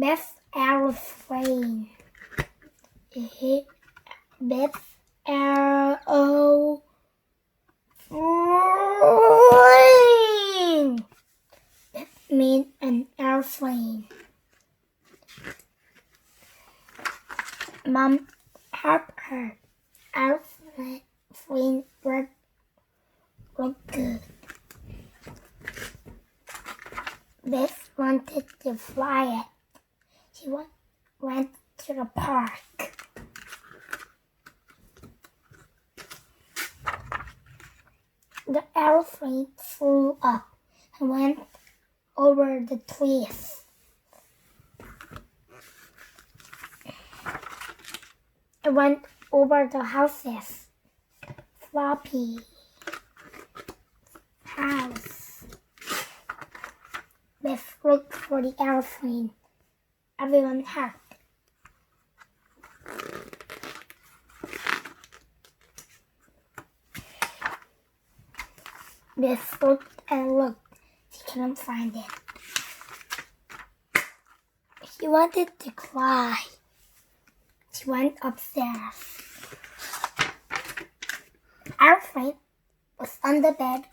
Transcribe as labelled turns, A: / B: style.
A: Biff Aeroplane. Biff Aeroplane. Biff made an airplane. Mom helped her. Airplane worked good. Biff wanted to fly it. She went to the park. The airplane flew up and went over the trees. It went over the houses. Floppy house. Biff looked for the airplane. Everyone helped. Biff looked and looked. She couldn't find it. She wanted to cry. She went upstairs. The airplane was on the bed